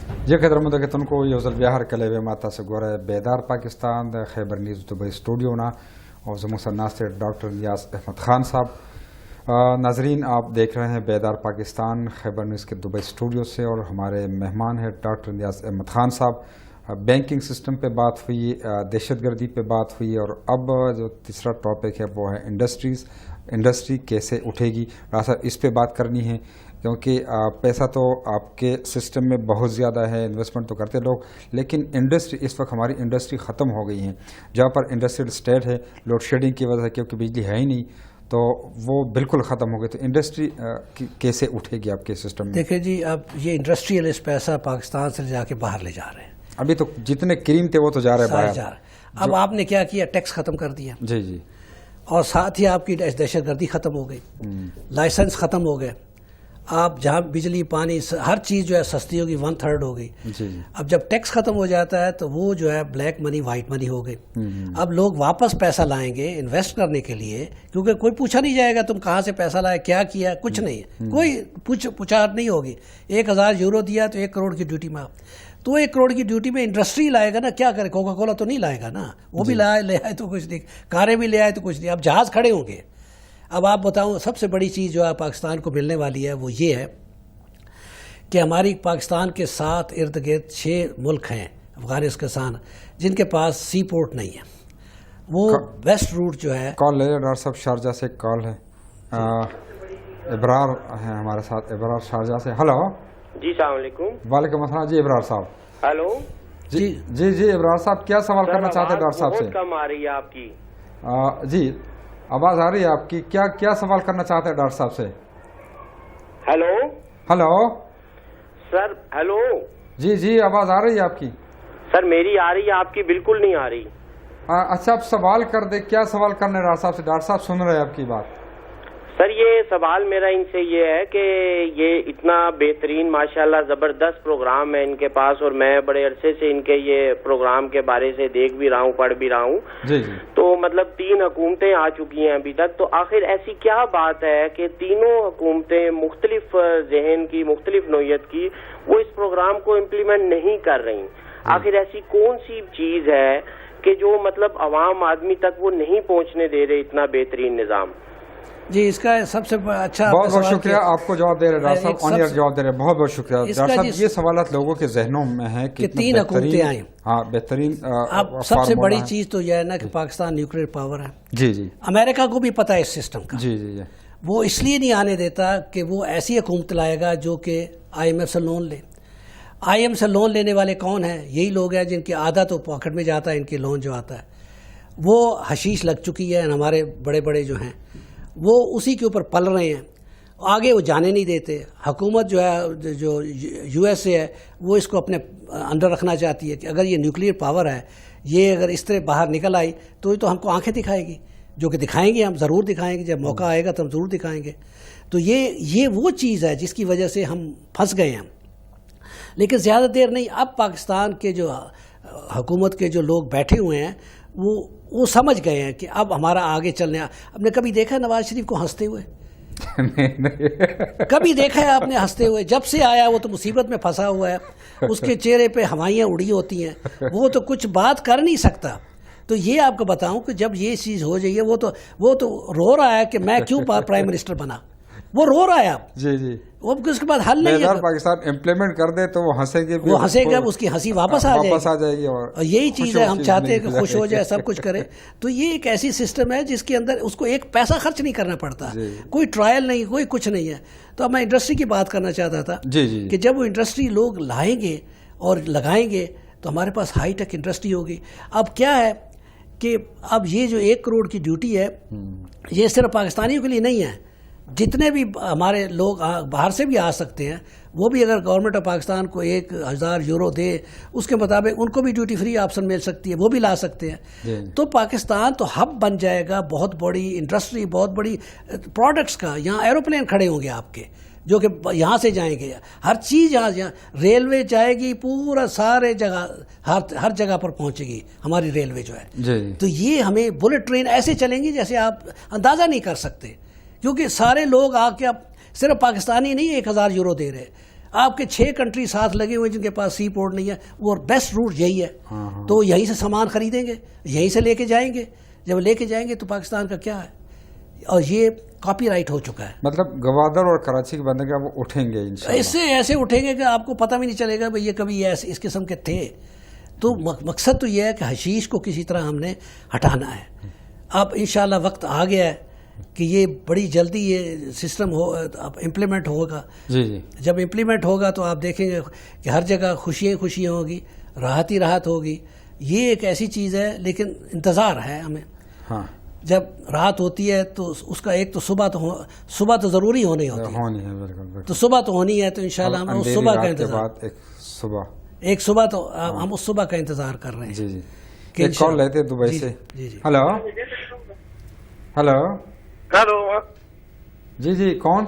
جی خدر مدگتن کو usual بیاہر clay وے ماتا سے گورے بیدار پاکستان دا خیبر نیوز دبئی اسٹوڈیو نا اور زموسر ناصر ڈاکٹر نیاز احمد خان صاحب۔ ناظرین آپ دیکھ رہے ہیں بیدار پاکستان خیبر نیوز کے دبئی اسٹوڈیو سے، اور ہمارے مہمان ہیں ڈاکٹر نیاز احمد خان صاحب۔ بینکنگ سسٹم پہ بات ہوئی، دہشت گردی پہ بات ہوئی، اور اب جو تیسرا ٹاپک ہے وہ ہے انڈسٹری کیسے اٹھے گی۔ اس پہ بات کرنی ہے کیونکہ پیسہ تو آپ کے سسٹم میں بہت زیادہ ہے، انویسٹمنٹ تو کرتے لوگ، لیکن انڈسٹری اس وقت ہماری انڈسٹری ختم ہو گئی ہے۔ جہاں پر انڈسٹریل اسٹیٹ ہے، لوڈ شیڈنگ کی وجہ سے کیونکہ بجلی ہے ہی نہیں، تو وہ بالکل ختم ہو گئی۔ تو انڈسٹری کیسے اٹھے گی آپ کے سسٹم میں؟ دیکھیں جی، اب یہ انڈسٹریلسٹ پیسہ پاکستان سے جا کے باہر لے جا رہے ہیں۔ ابھی تو جتنے کریم تھے وہ تو جا رہے ہیں باہر۔ اب آپ نے کیا کیا؟ ٹیکس ختم کر دیا، جی جی، اور ساتھ ہی آپ کی دہشت گردی ختم ہو گئی، لائسنس ختم ہو گئے۔ آپ جہاں بجلی پانی ہر چیز جو ہے سستی ہوگی، 1/3 ہو گئی۔ اب جب ٹیکس ختم ہو جاتا ہے تو وہ جو ہے بلیک منی وائٹ منی ہو گئی۔ اب لوگ واپس پیسہ لائیں گے انویسٹ کرنے کے لیے، کیونکہ کوئی پوچھا نہیں جائے گا تم کہاں سے پیسہ لائے، کیا کیا، کچھ نہیں، کوئی پوچھاٹ نہیں ہوگی۔ 1000 یورو دیا تو 1 کروڑ کی ڈیوٹی میں، تو 1 کروڑ کی ڈیوٹی میں انڈسٹری لائے گا نا، کیا کرے؟ کوکا کولا تو نہیں لائے گا نا، وہ بھی لے آئے تو کچھ نہیں، کاریں بھی لے آئے تو کچھ نہیں، اب جہاز کھڑے ہوں گے۔ اب آپ بتاؤں سب سے بڑی چیز جو ہے پاکستان کو ملنے والی ہے وہ یہ ہے کہ ہماری پاکستان کے ساتھ ارد گرد 6 ملک ہیں افغانستان جن کے پاس سی پورٹ نہیں ہے۔ وہ ویسٹ روٹ جو ہے، کال لے ڈاکٹر صاحب، شارجہ سے کال ہے، ابرار ہیں ہمارے ساتھ، ابرار شارجہ سے۔ ہلو جی السلام علیکم۔ وعلیکم السلام جی ابرار صاحب۔ ہلو جی جی جی ابرار صاحب، کیا سوال کرنا چاہتے ہیں ڈاکٹر صاحب سے؟ بہت کم آ رہی ہے آپ کی۔ جی آواز آ رہی ہے آپ کی، کیا سوال کرنا چاہتے ہیں ڈاکٹر صاحب سے؟ ہلو ہلو سر، ہلو جی جی آواز آ رہی ہے آپ کی؟ سر میری آ رہی ہے، آپ کی بالکل نہیں آ رہی۔ اچھا آپ سوال کر دیں، کیا سوال کرنا ہے ڈاکٹر صاحب سے؟ ڈاکٹر صاحب سن رہے ہیں آپ کی بات۔ سر یہ سوال میرا ان سے یہ ہے کہ یہ اتنا بہترین ماشاءاللہ زبردست پروگرام ہے ان کے پاس، اور میں بڑے عرصے سے ان کے یہ پروگرام کے بارے سے دیکھ بھی رہا ہوں، پڑھ بھی رہا ہوں۔ جی جی، تو مطلب 3 حکومتیں آ چکی ہیں ابھی تک، تو آخر ایسی کیا بات ہے کہ تینوں حکومتیں مختلف ذہن کی، مختلف نوعیت کی، وہ اس پروگرام کو امپلیمنٹ نہیں کر رہی؟ آخر ایسی کون سی چیز ہے کہ جو مطلب عوام آدمی تک وہ نہیں پہنچنے دے رہے اتنا بہترین نظام؟ جی اس کا سب سے اچھا بہت بہت شکریہ آپ کو جواب دے رہے ڈاکٹر صاحب، آن ایئر جواب دے رہے ہیں، بہت بہت شکریہ ڈاکٹر صاحب۔ یہ سوالات لوگوں کے ذہنوں میں ہیں کہ 3 حکومتیں آئیں۔ ہاں بہترین۔ اب سب سے بڑی چیز تو یہ ہے نا کہ پاکستان نیوکلیئر پاور ہے۔ جی جی، امریکہ کو بھی پتہ ہے اس سسٹم کا۔ جی جی، وہ اس لیے نہیں آنے دیتا کہ وہ ایسی حکومت لائے گا جو کہ IMF سے لون لے۔ IMF سے لون لینے والے کون ہیں؟ یہی لوگ ہیں جن کی آدھا تو پاکٹ میں جاتا ہے، ان کی لون جو آتا ہے وہ حشیش لگ چکی ہے۔ ہمارے بڑے بڑے جو ہیں وہ اسی کے اوپر پل رہے ہیں، آگے وہ جانے نہیں دیتے۔ حکومت جو ہے، جو USA ہے، وہ اس کو اپنے اندر رکھنا چاہتی ہے کہ اگر یہ نیوکلیئر پاور ہے، یہ اگر اس طرح باہر نکل آئی تو یہ تو ہم کو آنکھیں دکھائے گی، جو کہ دکھائیں گے، ہم ضرور دکھائیں گے، جب موقع آئے گا تو ہم ضرور دکھائیں گے۔ تو یہ وہ چیز ہے جس کی وجہ سے ہم پھنس گئے ہیں۔ لیکن زیادہ دیر نہیں، اب پاکستان کے جو حکومت کے جو لوگ بیٹھے ہوئے ہیں وہ سمجھ گئے ہیں کہ اب ہمارا آگے چلنے۔ آپ نے کبھی دیکھا نواز شریف کو ہنستے ہوئے؟ کبھی دیکھا ہے آپ نے ہنستے ہوئے؟ جب سے آیا وہ تو مصیبت میں پھنسا ہوا ہے، اس کے چہرے پہ ہوائیاں اڑی ہوتی ہیں، وہ تو کچھ بات کر نہیں سکتا۔ تو یہ آپ کو بتاؤں کہ جب یہ چیز ہو جائے وہ تو رو رہا ہے کہ میں کیوں پرائم منسٹر بنا، وہ رو رہا ہے اب۔ جی جی، وہ اس کے بعد حل نہیں ہے۔ پاکستان امپلیمنٹ کر دے تو وہ ہنسے گے، وہ ہنسے گا، اس کی ہنسی واپس آ جائے گی، اور یہی چیز ہے ہم چاہتے ہیں کہ خوش ہو جائے، سب کچھ کرے۔ تو یہ ایک ایسی سسٹم ہے جس کے اندر اس کو ایک پیسہ خرچ نہیں کرنا پڑتا، کوئی ٹرائل نہیں، کوئی کچھ نہیں ہے۔ تو اب میں انڈسٹری کی بات کرنا چاہتا تھا کہ جب وہ انڈسٹری لوگ لائیں گے اور لگائیں گے تو ہمارے پاس ہائی ٹیک انڈسٹری ہوگی۔ اب کیا ہے کہ اب یہ جو 1 کروڑ کی ڈیوٹی ہے یہ صرف پاکستانیوں کے لیے نہیں ہے، جتنے بھی ہمارے لوگ باہر سے بھی آ سکتے ہیں، وہ بھی اگر گورنمنٹ آف پاکستان کو 1000 یورو دے اس کے مطابق ان کو بھی ڈیوٹی فری آپشن مل سکتی ہے، وہ بھی لا سکتے ہیں۔ تو پاکستان تو ہب بن جائے گا، بہت بڑی انڈسٹری، بہت بڑی پروڈکٹس کا۔ یہاں ایروپلین کھڑے ہوں گے آپ کے جو کہ یہاں سے جائیں گے، ہر چیز یہاں ریلوے جائے گی، پورا سارے جگہ ہر جگہ پر پہنچے گی ہماری ریلوے جو ہے۔ تو یہ ہمیں بلٹ ٹرین ایسے چلیں گی جیسے آپ اندازہ نہیں کر سکتے، کیونکہ سارے لوگ آ کے اب صرف پاکستانی نہیں 1000 یورو دے رہے، آپ کے 6 کنٹری ساتھ لگے ہوئے جن کے پاس سی پورٹ نہیں ہے, وہ بیسٹ روٹ یہی ہے, تو یہیں سے سامان خریدیں گے, یہیں سے لے کے جائیں گے. جب لے کے جائیں گے تو پاکستان کا کیا ہے, اور یہ کاپی رائٹ ہو چکا ہے. مطلب گوادر اور کراچی کے بندے وہ اٹھیں گے انشاءاللہ. اس سے ایسے اٹھیں گے کہ آپ کو پتہ بھی نہیں چلے گا بھئی یہ کبھی اس قسم کے تھے. تو مقصد تو یہ ہے کہ حشیش کو کسی طرح ہم نے ہٹانا ہے. اب انشاءاللہ وقت آ گیا ہے کہ یہ بڑی جلدی یہ سسٹم امپلیمنٹ ہوگا. جی جی. جب امپلیمنٹ ہوگا تو آپ دیکھیں گے کہ ہر جگہ خوشیاں ہوگی, راحت ہی راحت ہوگی. یہ ایک ایسی چیز ہے, لیکن انتظار ہے ہمیں. ہاں, جب راحت ہوتی ہے تو اس کا ایک تو صبح تو ضروری ہونی ہوتی ہے, بالکل. تو صبح تو ہونی ہے, تو انشاءاللہ ہم اس صبح کا انتظار, ایک صبح تو ہم اس صبح کا انتظار کر رہے ہیں. جی جی. ایک کال لیتے دبئی سے. Hello hello. جی جی, کون؟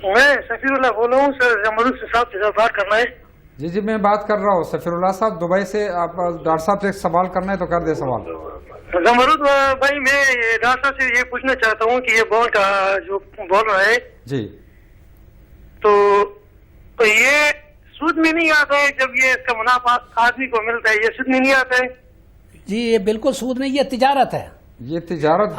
میں سفیر اللہ بول رہا ہوں سر, زمرود صاحب سے بات کرنا ہے. جی جی, میں بات کر رہا ہوں سفیر اللہ صاحب دبئی سے. آپ ڈاکٹر صاحب سے ایک سوال کرنا ہے تو کر دے سوال. زمرود بھائی, میں ڈاکٹر صاحب سے یہ پوچھنا چاہتا ہوں کہ یہ بال کا جو بول رہا ہے جی, تو یہ سود میں نہیں آتا ہے جب یہ اس کا منافع آدمی کو ملتا ہے, یہ سود میں نہیں آتا ہے؟ جی یہ بالکل سود نہیں, یہ تجارت ہے. یہ تجارت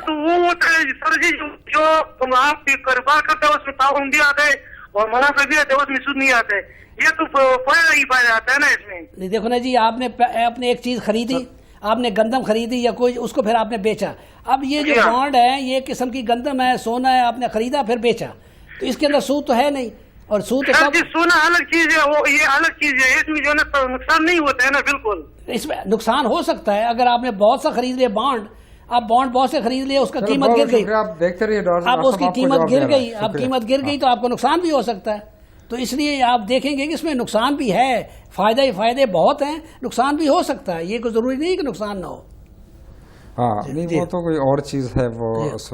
تو وہ ہوتا ہے سر جی جو تم آپ کاروبار کرتے ہو اس میں تعاون بھی آتا ہے اور منافع بھی آتا ہے, اس میں سود نہیں آتا ہے. یہ تو فائدہ ہی فائدہ آتا ہے نا اس میں. دیکھو نا جی, آپ نے ایک چیز خریدی, آپ نے گندم خریدی یا کوئی, اس کو پھر آپ نے بیچا. اب یہ جو بانڈ ہے یہ قسم کی گندم ہے, سونا ہے, آپ نے خریدا پھر بیچا, تو اس کے اندر سود تو ہے نہیں. اور سود تو سونا الگ چیز ہے, وہ یہ الگ چیز ہے, اس میں جو ہے نا نقصان نہیں ہوتا ہے نا. بالکل اس میں نقصان ہو سکتا ہے اگر آپ نے بہت سا خرید لیا بانڈ, آپ بانڈ بہت سے خرید لیا, اس کا قیمت گر گئی, آپ دیکھتے رہیے, اب اس کی قیمت گر گئی, اب قیمت گر گئی تو آپ کو نقصان بھی ہو سکتا ہے. تو اس لیے آپ دیکھیں گے کہ اس میں نقصان بھی ہے, فائدے بہت ہیں, نقصان بھی ہو سکتا ہے. یہ کوئی ضروری نہیں کہ نقصان نہ ہو. ہاں نہیں, وہ تو کوئی اور چیز ہے. وہ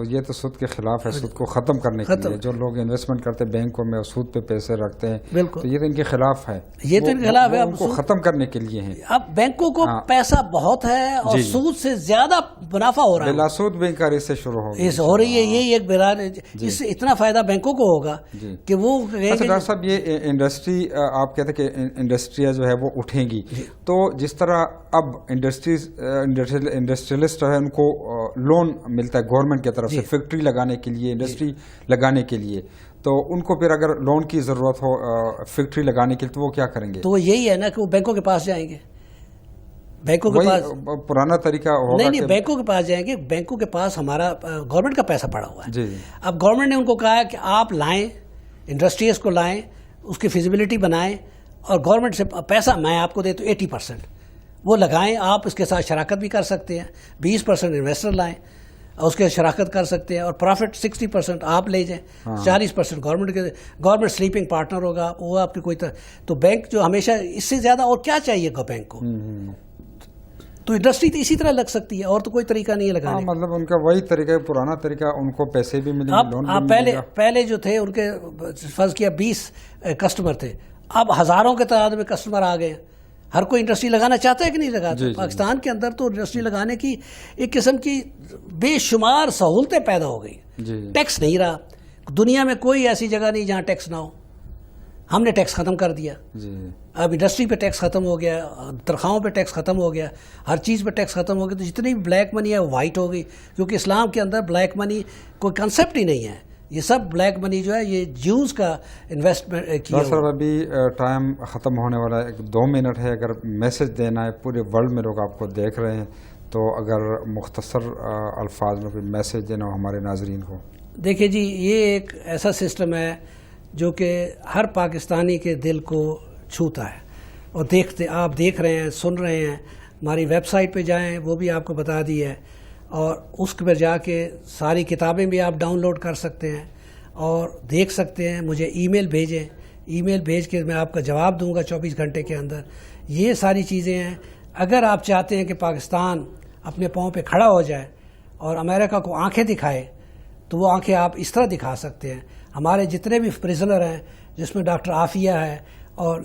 یہ تو سود کے خلاف ہے. سود کو ختم کرنے کے لیے جو لوگ انویسٹمنٹ کرتے ہیں بینکوں میں, سود پہ پیسے رکھتے ہیں, تو یہ تو ان کے خلاف ہے. یہ تو ان کے خلاف ہے, ان کو ختم کرنے کے لیے ہے. اب بینکوں کو پیسہ بہت ہے اور سود سے زیادہ منافع ہو رہا ہے. بلا سود بینکاری سے شروع ہو رہی ہے. یہ ایک اس سے اتنا فائدہ بینکوں کو ہوگا کہ وہ. ڈاکٹر صاحب, یہ انڈسٹری آپ کہتے ہیں کہ انڈسٹریاں جو ہے وہ اٹھیں گی, تو جس طرح اب انڈسٹریلسٹ ان کو لون ملتا ہے گورنمنٹ کی طرف سے فیکٹری لگانے کے لیے, انڈسٹری لگانے کے لیے, تو ان کو پھر اگر لون کی ضرورت ہو فیکٹری لگانے کے لیے تو وہ کیا کریں گے؟ تو وہ یہی ہے نا کہ وہ بینکوں کے پاس جائیں گے. بینکوں کے پاس پرانا طریقہ ہوگا. نہیں, بینکوں کے پاس جائیں گے. بینکوں کے پاس ہمارا گورنمنٹ کا پیسہ پڑا ہوا ہے. جی. اب گورنمنٹ نے ان کو کہا ہے کہ آپ لائیں, انڈسٹریز کو لائیں, اس کی فیزیبلٹی بنائیں, اور گورنمنٹ سے پیسہ میں آپ کو دے تو 80% وہ لگائیں. آپ اس کے ساتھ شراکت بھی کر سکتے ہیں, 20% انویسٹر لائیں اور اس کے شراکت کر سکتے ہیں, اور پروفٹ 60% آپ لے جائیں, 40% گورنمنٹ سلیپنگ پارٹنر ہوگا, وہ آپ کی کوئی تو بینک جو ہمیشہ اس سے زیادہ اور کیا چاہیے گا بینک کو. تو انڈسٹری تو اسی طرح لگ سکتی ہے, اور تو کوئی طریقہ نہیں ہے لگانے. مطلب ان کا وہی طریقہ, پرانا طریقہ, ان کو پیسے بھی ملیں گے, لون بھی ملے گا. پہلے جو تھے ان کے فرض کیا 20 کسٹمر تھے, اب ہزاروں کے تعداد میں کسٹمر آ گئے. ہر کوئی انڈسٹری لگانا چاہتا ہے کہ نہیں لگاتا. پاکستان کے اندر تو انڈسٹری لگانے کی ایک قسم کی بے شمار سہولتیں پیدا ہو گئی. ٹیکس نہیں رہا. دنیا میں کوئی ایسی جگہ نہیں جہاں ٹیکس نہ ہو. ہم نے ٹیکس ختم کر دیا. اب انڈسٹری پہ ٹیکس ختم ہو گیا, تنخواہوں پہ ٹیکس ختم ہو گیا, ہر چیز پہ ٹیکس ختم ہو گیا. تو جتنی بھی بلیک منی ہے وہ وائٹ ہو گئی, کیونکہ اسلام کے اندر بلیک منی کوئی کنسیپٹ ہی نہیں ہے. یہ سب بلیک منی جو ہے یہ جیوز کا انویسٹمنٹ کیا. سر ابھی ٹائم ختم ہونے والا ہے, 2 منٹ ہے. اگر میسج دینا ہے, پورے ورلڈ میں لوگ آپ کو دیکھ رہے ہیں, تو اگر مختصر الفاظ میں کوئی میسج دینا ہو ہمارے ناظرین کو. دیکھیں جی, یہ ایک ایسا سسٹم ہے جو کہ ہر پاکستانی کے دل کو چھوتا ہے, اور آپ دیکھ رہے ہیں, سن رہے ہیں. ہماری ویب سائٹ پہ جائیں, وہ بھی آپ کو بتا دی ہے, اور اس پہ جا کے ساری کتابیں بھی آپ ڈاؤن لوڈ کر سکتے ہیں اور دیکھ سکتے ہیں. مجھے ای میل بھیجیں, ای میل بھیج کے میں آپ کا جواب دوں گا 24 گھنٹے کے اندر. یہ ساری چیزیں ہیں. اگر آپ چاہتے ہیں کہ پاکستان اپنے پاؤں پہ کھڑا ہو جائے اور امریکہ کو آنکھیں دکھائے, تو وہ آنکھیں آپ اس طرح دکھا سکتے ہیں. ہمارے جتنے بھی پریزنر ہیں, جس میں ڈاکٹر عافیہ ہے, اور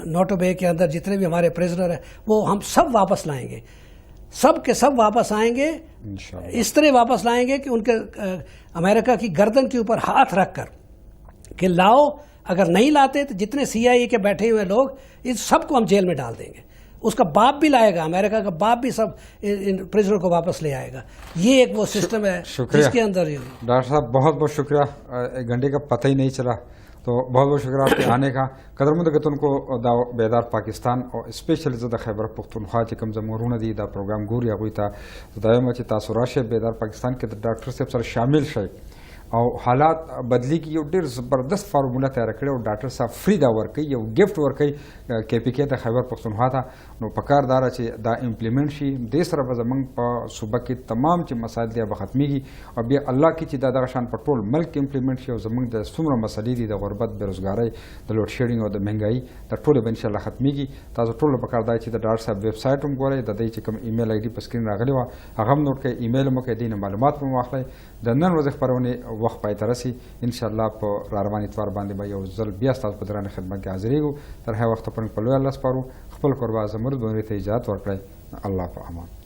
نوٹو بے کے اندر جتنے بھی ہمارے پریزنر ہیں, وہ ہم سب واپس لائیں گے. سب کے سب واپس آئیں گے. اس طرح واپس لائیں گے کہ ان کے امریکہ کی گردن کے اوپر ہاتھ رکھ کر کہ لاؤ, اگر نہیں لاتے تو جتنے CIA کے بیٹھے ہوئے لوگ اس سب کو ہم جیل میں ڈال دیں گے. اس کا باپ بھی لائے گا, امریکہ کا باپ بھی سب پرزنر کو واپس لے آئے گا. یہ ایک وہ سسٹم ہے جس کے اندر. ڈاکٹر صاحب بہت بہت شکریہ, 1 گھنٹے کا پتہ ہی نہیں چلا, تو بہت بہت شکریہ آپ کے آنے کا. قدرمند کتن کو دا بیدار پاکستان اور اسپیشلی زدہ خیبر پختونخوا چې کوم زمورونه دي دا پروګرام ګوري هغوی ته دایم چې تاسو راشئ بیدار پاکستان کې د ډاکټر صاحب سره شامل شئ او حالات بدلی کی یو ډیر زبردست فارموله تیار کړې او ډاکټر صاحب فری دا ورکوي, یو گفت ورکوي KPK ته خیبر پختونخوا ته. نو پکار داره چې دا امپلیمنٹ شي, دې سره به زمونږ په صوبه کې تمام چې مسایل دي به ختمیږي او بیا الله کې چې دا دغه شان په ټول ملک امپلیمنٹ شي او زمونږ د څومره مسلې دي د غربت, بېروزګارۍ, د لوډ شیډینګ او د مهنګایي د ټولې به انشاءالله ختمیږي. تاسو ټول پکار دی چې د ډاکټر صاحب ویب سایټ هم ګورئ, د دې چې کوم ایمیل ID په سکرین راغلی وه هغه هم نوټ کړئ, ایمیل مو کړئ, دینه معلومات مو واخلئ. د نن ورځې خپرونې وخت پای ته رسي, انشاءالله په را روان اتوار باندې به یو ځل بیا ستاسو په درانه خدمت کې حاضرېږو. تر هغه وخته پورې په لوی الله سپارو, خپل کوربه زمرد بونري ته اجازه ورکړئ. الله په امان.